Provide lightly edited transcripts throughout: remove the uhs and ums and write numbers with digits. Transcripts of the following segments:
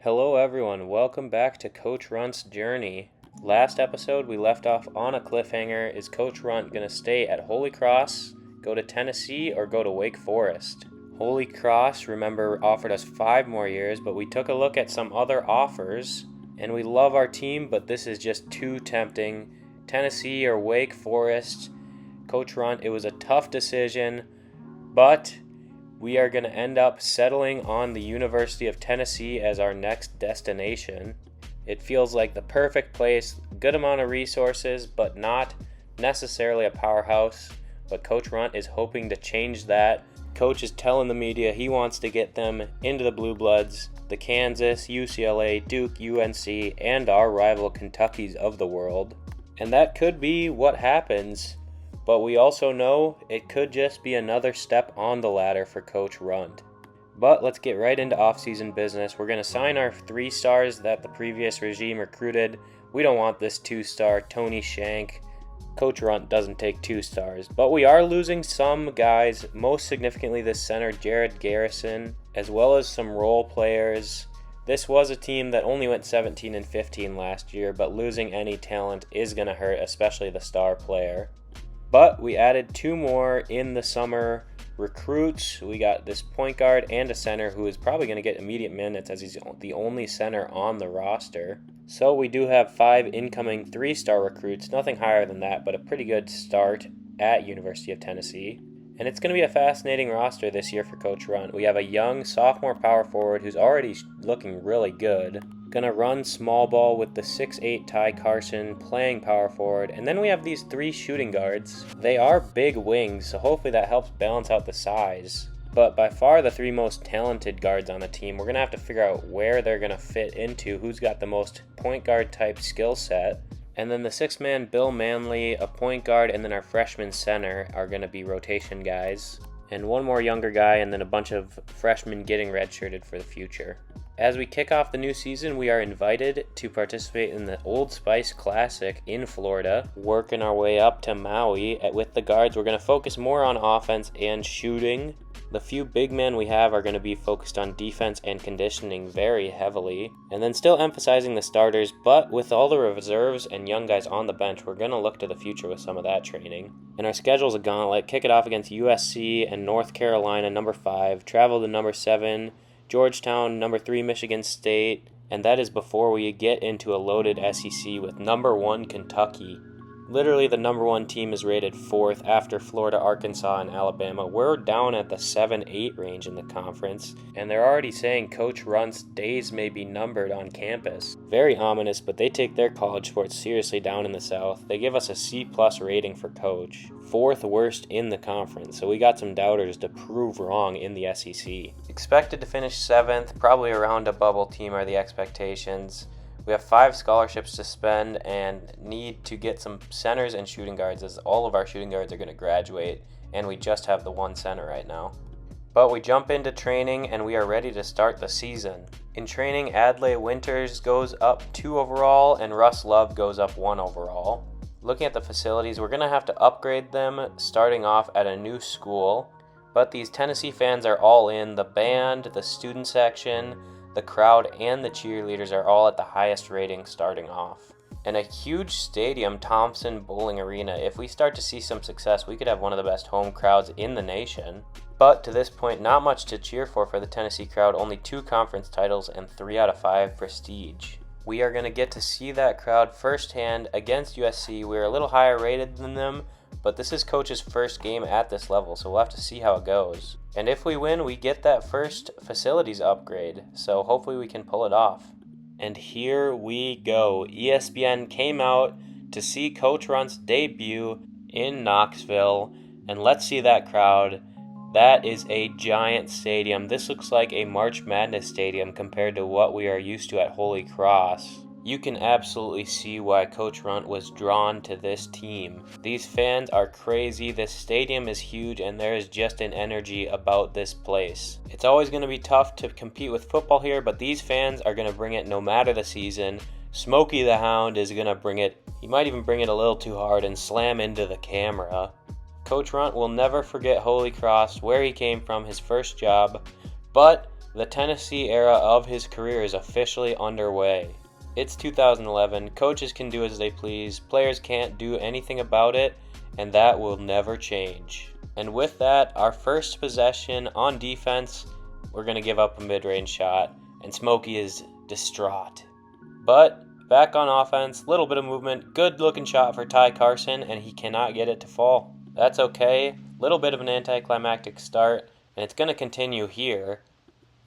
Hello everyone, welcome back to Coach Runt's journey. Last episode we left off on a cliffhanger. Is Coach Runt going to stay at Holy Cross, go to Tennessee, or go to Wake Forest? Holy Cross, remember, offered us 5 more years, but we took a look at some other offers, and we love our team, but this is just too tempting. Tennessee or Wake Forest. Coach Runt, it was a tough decision, but we are going to end up settling on the University of Tennessee as our next destination. It feels like the perfect place, good amount of resources, but not necessarily a powerhouse. But Coach Runt is hoping to change that. Coach is telling the media he wants to get them into the Blue Bloods, the Kansas, UCLA, Duke, UNC, and our rival Kentuckys of the world. And that could be what happens. But we also know it could just be another step on the ladder for Coach Runt. But let's get right into off-season business. We're going to sign our 3 stars that the previous regime recruited. We don't want this 2-star Tony Shank. Coach Runt doesn't take 2 stars. But we are losing some guys, most significantly this center, Jared Garrison, as well as some role players. This was a team that only went 17-15 last year, but losing any talent is going to hurt, especially the star player. But we added 2 more in the summer recruits. We got this point guard and a center who is probably going to get immediate minutes as he's the only center on the roster. So we do have 5 incoming 3-star recruits, nothing higher than that, but a pretty good start at University of Tennessee. And it's going to be a fascinating roster this year for Coach Runt. We have a young sophomore power forward who's already looking really good. Gonna run small ball with the 6'8" Ty Carson playing power forward, and then we have these 3 shooting guards. They are big wings, so hopefully that helps balance out the size. But by far the 3 most talented guards on the team, we're gonna have to figure out where they're gonna fit into, who's got the most point guard type skill set. And then the 6-man Bill Manley, a point guard, and then our freshman center are gonna be rotation guys. And 1 more younger guy, and then a bunch of freshmen getting redshirted for the future. As we kick off the new season, we are invited to participate in the Old Spice Classic in Florida, working our way up to Maui. With the guards, we're going to focus more on offense and shooting. The few big men we have are going to be focused on defense and conditioning very heavily, and then still emphasizing the starters, but with all the reserves and young guys on the bench, we're going to look to the future with some of that training. And our schedule's a gauntlet. Kick it off against USC and North Carolina, number 5, travel to number 7, Georgetown, number 3, Michigan State, and that is before we get into a loaded SEC with number 1, Kentucky. Literally the number 1 team is rated 4th after Florida, Arkansas, and Alabama. We're down at the 7-8 range in the conference, and they're already saying Coach Runt's days may be numbered on campus. Very ominous, but they take their college sports seriously down in the South. They give us a C+ rating for coach, 4th worst in the conference, so we got some doubters to prove wrong in the SEC. Expected to finish 7th, probably around a bubble team are the expectations. We have 5 scholarships to spend and need to get some centers and shooting guards, as all of our shooting guards are going to graduate, and we just have the 1 center right now. But we jump into training and we are ready to start the season. In training, Adlai Winters goes up 2 overall and Russ Love goes up 1 overall. Looking at the facilities, we're going to have to upgrade them starting off at a new school, but these Tennessee fans are all in. The band, the student section, the crowd, and the cheerleaders are all at the highest rating starting off. And a huge stadium, Thompson Bowling Arena. If we start to see some success, we could have one of the best home crowds in the nation. But to this point, not much to cheer for the Tennessee crowd. Only 2 conference titles and 3 out of 5 prestige. We are going to get to see that crowd firsthand against USC. We're a little higher rated than them, but this is Coach's first game at this level, so we'll have to see how it goes. And if we win, we get that first facilities upgrade, so hopefully we can pull it off. And here we go. ESPN came out to see Coach Runt's debut in Knoxville, and let's see that crowd. That is a giant stadium. This looks like a March Madness stadium compared to what we are used to at Holy Cross. You can absolutely see why Coach Runt was drawn to this team. These fans are crazy, this stadium is huge, and there is just an energy about this place. It's always going to be tough to compete with football here, but these fans are going to bring it no matter the season. Smokey the Hound is going to bring it. He might even bring it a little too hard and slam into the camera. Coach Runt will never forget Holy Cross, where he came from, his first job, but The Tennessee era of his career is officially underway. It's 2011, coaches can do as they please, players can't do anything about it, and that will never change. And with that, our first possession on defense, we're going to give up a mid-range shot, and Smokey is distraught. But back on offense, little bit of movement, good looking shot for Ty Carson, and he cannot get it to fall. That's okay, little bit of an anticlimactic start, and it's going to continue here.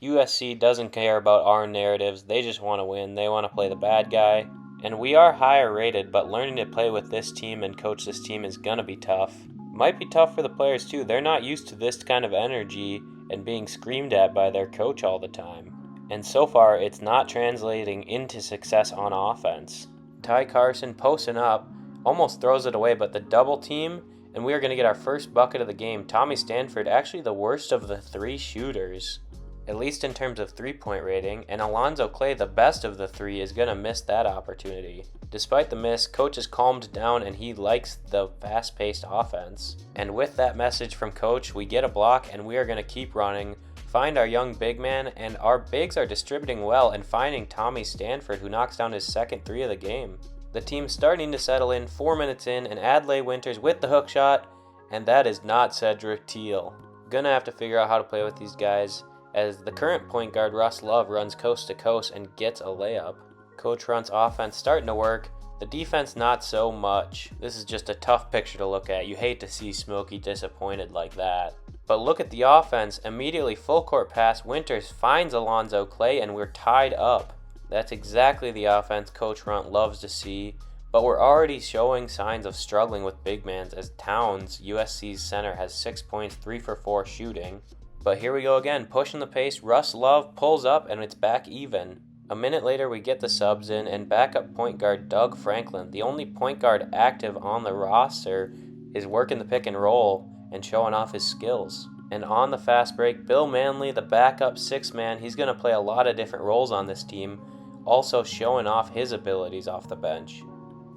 USC doesn't care about our narratives, they just want to win, they want to play the bad guy. And we are higher rated, but learning to play with this team and coach this team is going to be tough. Might be tough for the players too, they're not used to this kind of energy and being screamed at by their coach all the time. And so far, it's not translating into success on offense. Ty Carson posting up, almost throws it away, but the double team, and we are going to get our first bucket of the game. Tommy Stanford, actually the worst of the three shooters, at least in terms of three-point rating, and Alonzo Clay, the best of the three, is going to miss that opportunity. Despite the miss, coach has calmed down and he likes the fast-paced offense. And with that message from coach, we get a block and we are going to keep running, find our young big man, and our bigs are distributing well and finding Tommy Stanford, who knocks down his second three of the game. The team's starting to settle in, 4 minutes in, and Adlai Winters with the hook shot, and that is not Cedric Teal. Gonna have to figure out how to play with these guys, as the current point guard Russ Love runs coast to coast and gets a layup. Coach Runt's offense starting to work, the defense not so much. This is just a tough picture to look at. You hate to see Smokey disappointed like that. But look at the offense, immediately full court pass, Winters finds Alonzo Clay and we're tied up. That's exactly the offense Coach Runt loves to see, but we're already showing signs of struggling with big mans as Towns, USC's center, has 6 points, 3 for 4 shooting. But here we go again, pushing the pace, Russ Love pulls up and it's back even. A minute later we get the subs in and backup point guard Doug Franklin, the only point guard active on the roster, is working the pick and roll and showing off his skills. And on the fast break, Bill Manley, the backup six man, he's going to play a lot of different roles on this team, also showing off his abilities off the bench.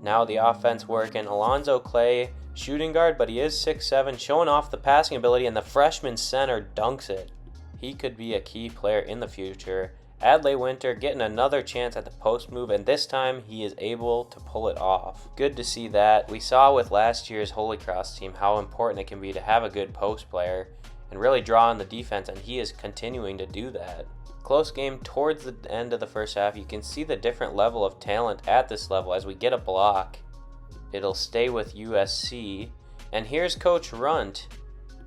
Now the offense working, Alonzo Clay, shooting guard, but he is 6'7", showing off the passing ability, and the freshman center dunks it. He could be a key player in the future. Adlai Winter getting another chance at the post move, and this time he is able to pull it off. Good to see that. We saw with last year's Holy Cross team how important it can be to have a good post player and really draw on the defense, and he is continuing to do that. Close game towards the end of the first half. You can see the different level of talent at this level as we get a block. It'll stay with USC. And here's Coach Runt,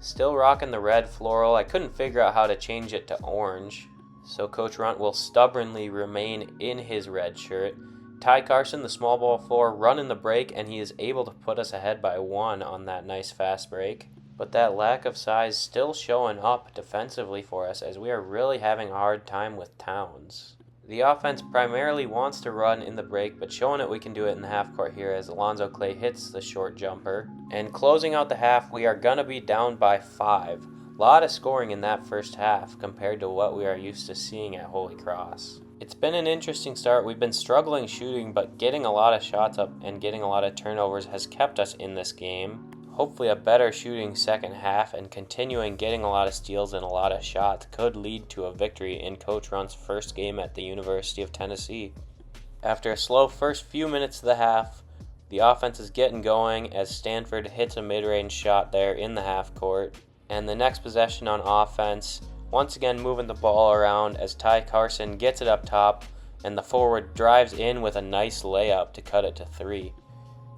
still rocking the red floral. I couldn't figure out how to change it to orange, so Coach Runt will stubbornly remain in his red shirt. Ty Carson, the small ball four, running the break, and he is able to put us ahead by 1 on that nice fast break. But that lack of size still showing up defensively for us as we are really having a hard time with Towns. The offense primarily wants to run in the break, but showing it we can do it in the half court here as Alonzo Clay hits the short jumper. And closing out the half, we are going to be down by 5. A lot of scoring in that first half compared to what we are used to seeing at Holy Cross. It's been an interesting start. We've been struggling shooting, but getting a lot of shots up and getting a lot of turnovers has kept us in this game. Hopefully a better shooting second half and continuing getting a lot of steals and a lot of shots could lead to a victory in Coach Runt's first game at the University of Tennessee. After a slow first few minutes of the half, the offense is getting going as Stanford hits a mid-range shot there in the half court. And the next possession on offense, once again moving the ball around as Ty Carson gets it up top and the forward drives in with a nice layup to cut it to 3.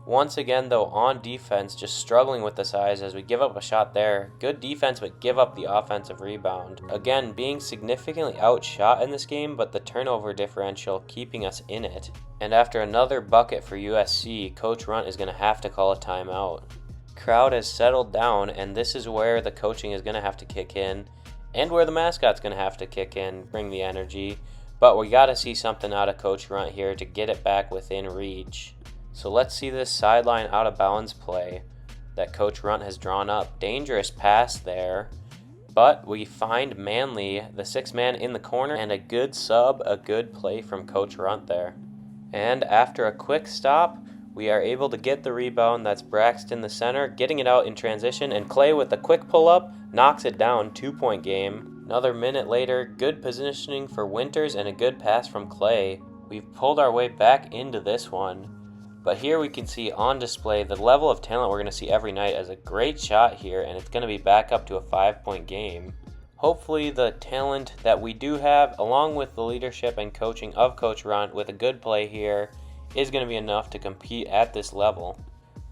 Once again, though, on defense, just struggling with the size as we give up a shot there. Good defense, but give up the offensive rebound. Again, being significantly outshot in this game, but the turnover differential keeping us in it. And after another bucket for USC, Coach Runt is going to have to call a timeout. Crowd has settled down, and this is where the coaching is going to have to kick in, and where the mascot's going to have to kick in, bring the energy. But we got to see something out of Coach Runt here to get it back within reach. So let's see this sideline out of bounds play that Coach Runt has drawn up. Dangerous pass there, but we find Manley, the 6th man in the corner, and a good sub, a good play from Coach Runt there. And after a quick stop, we are able to get the rebound. That's Braxton, the center, getting it out in transition, and Clay with a quick pull-up knocks it down. 2-point game. Another minute later, good positioning for Winters and a good pass from Clay. We've pulled our way back into this one. But here we can see on display the level of talent we're going to see every night as a great shot here, and it's going to be back up to a 5-point game. Hopefully the talent that we do have, along with the leadership and coaching of Coach Runt with a good play here, is going to be enough to compete at this level.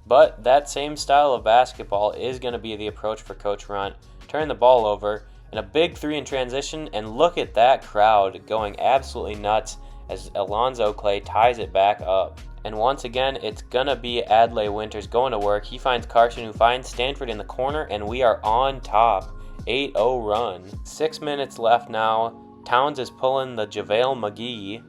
But that same style of basketball is going to be the approach for Coach Runt. Turn the ball over, and a big three in transition, and look at that crowd going absolutely nuts as Alonzo Clay ties it back up. And once again, it's going to be Adlai Winters going to work. He finds Carson, who finds Stanford in the corner, and we are on top. 8-0 run. 6 minutes left now. Towns is pulling the JaVale McGee.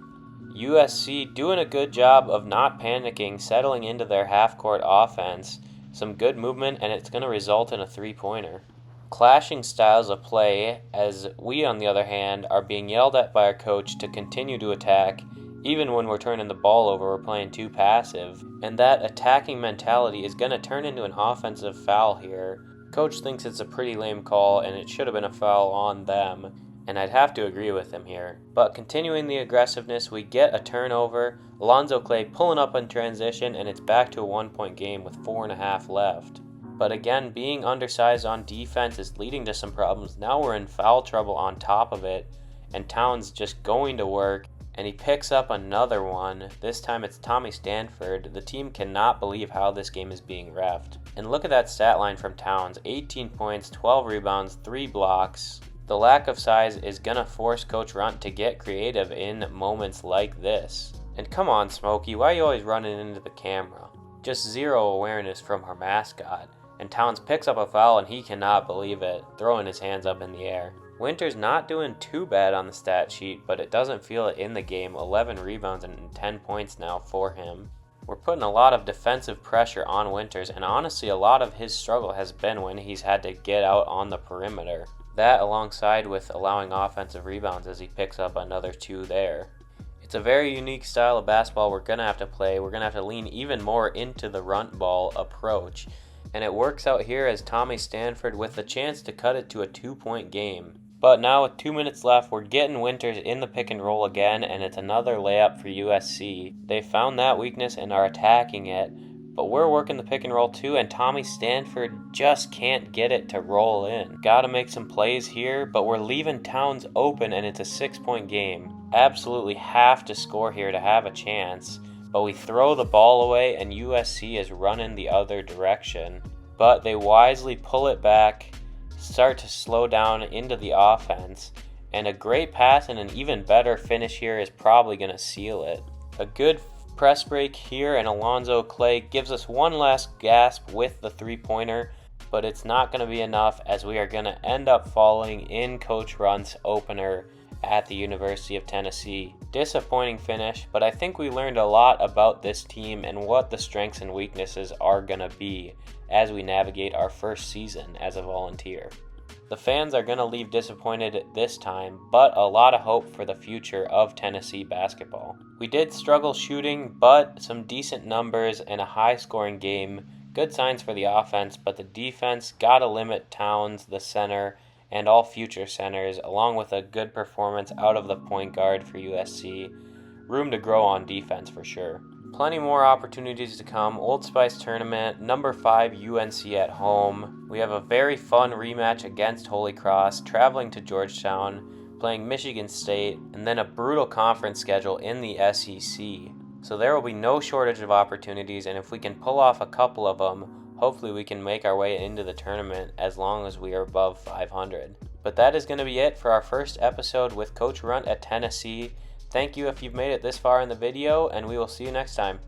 USC doing a good job of not panicking, settling into their half-court offense. Some good movement, and it's going to result in a three-pointer. Clashing styles of play, as we, on the other hand, are being yelled at by our coach to continue to attack. Even when we're turning the ball over, we're playing too passive. And that attacking mentality is going to turn into an offensive foul here. Coach thinks it's a pretty lame call, and it should have been a foul on them. And I'd have to agree with him here. But continuing the aggressiveness, we get a turnover. Alonzo Clay pulling up in transition, and it's back to a 1-point game with 4.5 left. But again, being undersized on defense is leading to some problems. Now we're in foul trouble on top of it, and Towns just going to work, and he picks up another one. This time it's Tommy Stanford. The team cannot believe how this game is being reffed. And look at that stat line from Towns. 18 points, 12 rebounds, 3 blocks. The lack of size is going to force Coach Runt to get creative in moments like this. And come on, Smokey, why are you always running into the camera? Just zero awareness from our mascot. And Towns picks up a foul, and he cannot believe it, throwing his hands up in the air. Winters not doing too bad on the stat sheet, but it doesn't feel it in the game. 11 rebounds and 10 points now for him. We're putting a lot of defensive pressure on Winters, and honestly a lot of his struggle has been when he's had to get out on the perimeter. That alongside with allowing offensive rebounds as he picks up another 2 there. It's a very unique style of basketball we're going to have to play. We're going to have to lean even more into the runt ball approach. And it works out here as Tommy Stanford with the chance to cut it to a 2-point game. But now with 2 minutes left, we're getting Winters in the pick and roll again, and it's another layup for USC. They found that weakness and are attacking it, but we're working the pick and roll too, and Tommy Stanford just can't get it to roll in. Gotta make some plays here, but we're leaving Towns open, and it's a 6-point game. Absolutely have to score here to have a chance. But we throw the ball away, and USC is running the other direction. But they wisely pull it back, start to slow down into the offense, and a great pass and an even better finish here is probably going to seal it. A good press break here, and Alonzo Clay gives us one last gasp with the three-pointer, but it's not going to be enough as we are going to end up falling in Coach Runt's opener at the University of Tennessee. Disappointing finish, but I think we learned a lot about this team and what the strengths and weaknesses are going to be as we navigate our first season as a Volunteer. The fans are going to leave disappointed this time, but a lot of hope for the future of Tennessee basketball. We did struggle shooting, but some decent numbers and a high-scoring game. Good signs for the offense, but the defense got to limit Towns, the center, and all future centers, along with a good performance out of the point guard for USC. Room to grow on defense for sure. Plenty more opportunities to come. Old Spice Tournament, number 5 UNC at home. We have a very fun rematch against Holy Cross, traveling to Georgetown, playing Michigan State, and then a brutal conference schedule in the SEC. So there will be no shortage of opportunities, and if we can pull off a couple of them, hopefully we can make our way into the tournament as long as we are above 500. But that is going to be it for our first episode with Coach Runt at Tennessee. Thank you if you've made it this far in the video, and we will see you next time.